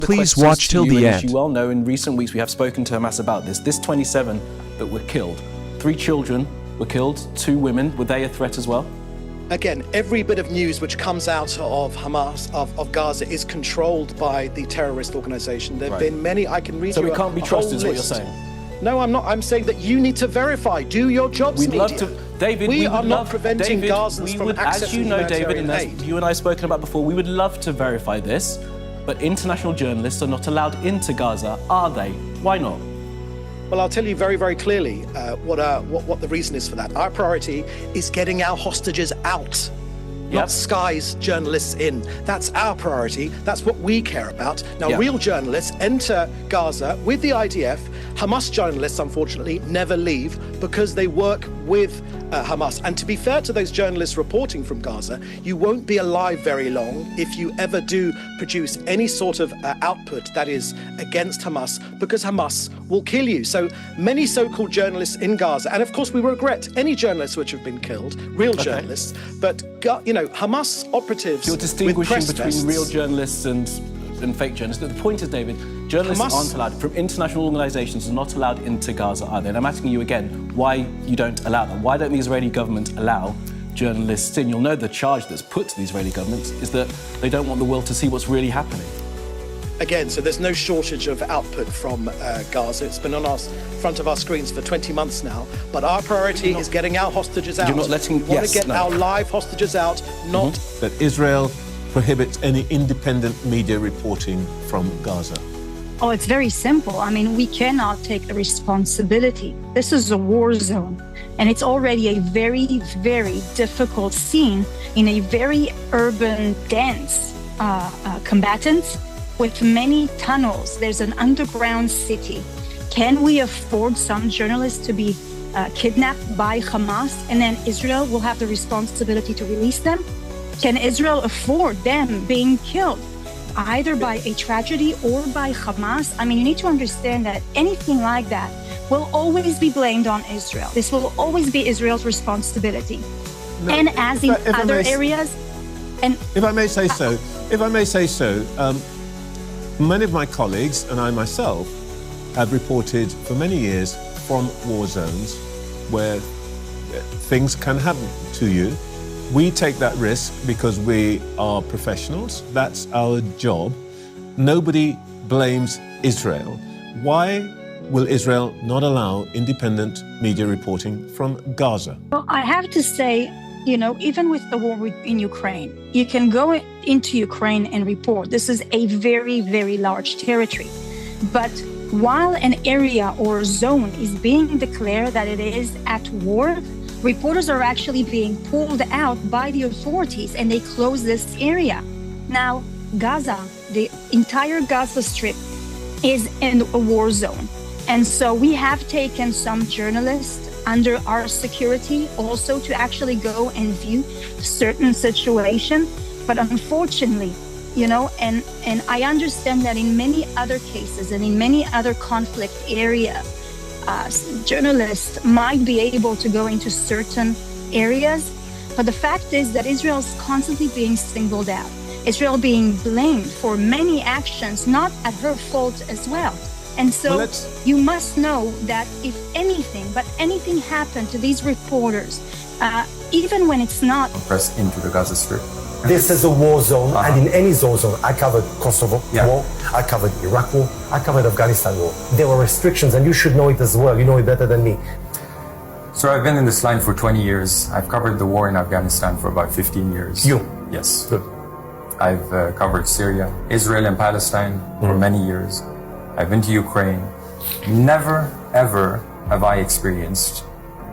Please watch till the end. As you well know, in recent weeks we have spoken to Hamas about this. This 27 that were killed, 3 children were killed, 2 women. Were they a threat as well? Again, every bit of news which comes out of Hamas, of Gaza, is controlled by the terrorist organization. There have been many, I can read so you we can't be trusted is what you're saying? No, I'm not. I'm saying that you need to verify. Do your jobs, We'd media. love to, David, we would are not love, preventing David, Gazans from accessing as you know, David, and as aid. you and I have spoken about before, we would love to verify this, but international journalists are not allowed into Gaza, are they? Why not? Well, I'll tell you very, very clearly what the reason is for that. Our priority is getting our hostages out, not Sky's journalists in. That's our priority. That's what we care about. Now, real journalists enter Gaza with the IDF. Hamas journalists, unfortunately, never leave because they work with Hamas. And to be fair to those journalists reporting from Gaza, you won't be alive very long if you ever do produce any sort of output that is against Hamas, because Hamas will kill you. So many so-called journalists in Gaza, and of course we regret any journalists which have been killed, real journalists, but you know, Hamas operatives. You're distinguishing with between real journalists and fake journalists. The point is, David, journalists aren't allowed, from international organisations, are not allowed into Gaza either. And I'm asking you again, why you don't allow them? Why don't the Israeli government allow journalists in? You'll know the charge that's put to the Israeli government is that they don't want the world to see what's really happening. Again, so there's no shortage of output from Gaza. It's been on our front of our screens for 20 months now. But our priority is getting our hostages out. You're not letting... We want to get our live hostages out, not... That Israel prohibits any independent media reporting from Gaza. Oh, it's very simple. I mean, we cannot take the responsibility. This is a war zone, and it's already a very, very difficult scene in a very urban, dense combatants with many tunnels. There's an underground city. Can we afford some journalists to be kidnapped by Hamas, and then Israel will have the responsibility to release them? Can Israel afford them being killed, either by a tragedy or by Hamas? I mean, you need to understand that anything like that will always be blamed on Israel. This will always be Israel's responsibility. No, and as in other areas... And if I may say so, many of my colleagues and I myself have reported for many years from war zones where things can happen to you. We take that risk because we are professionals. That's our job. Nobody blames Israel. Why will Israel not allow independent media reporting from Gaza? Well, I have to say, you know, even with the war in Ukraine, you can go into Ukraine and report. This is a very, very large territory. But while an area or zone is being declared that it is at war, reporters are actually being pulled out by the authorities, and they close this area. Now, Gaza, the entire Gaza Strip is in a war zone. And so we have taken some journalists under our security also to actually go and view certain situations. But unfortunately, you know, and I understand that in many other cases and in many other conflict areas, journalists might be able to go into certain areas, but the fact is that Israel is constantly being singled out. Israel being blamed for many actions, not at her fault as well. And so you must know that if anything happened to these reporters, even when it's not... Press into the Gaza Strip. This is a war zone, and in any zone, I covered Kosovo war, I covered Iraq war, I covered Afghanistan war. There were restrictions, and you should know it as well. You know it better than me. So I've been in this line for 20 years. I've covered the war in Afghanistan for about 15 years. You? Yes. Good. I've covered Syria, Israel, and Palestine for many years. I've been to Ukraine. Never, ever have I experienced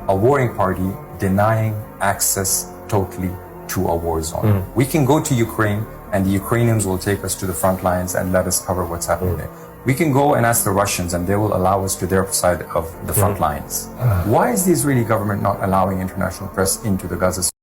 a warring party denying access totally to a war zone. We can go to Ukraine and the Ukrainians will take us to the front lines and let us cover what's happening there. We can go and ask the Russians and they will allow us to their side of the front lines. Why is the Israeli government not allowing international press into the Gaza Strip?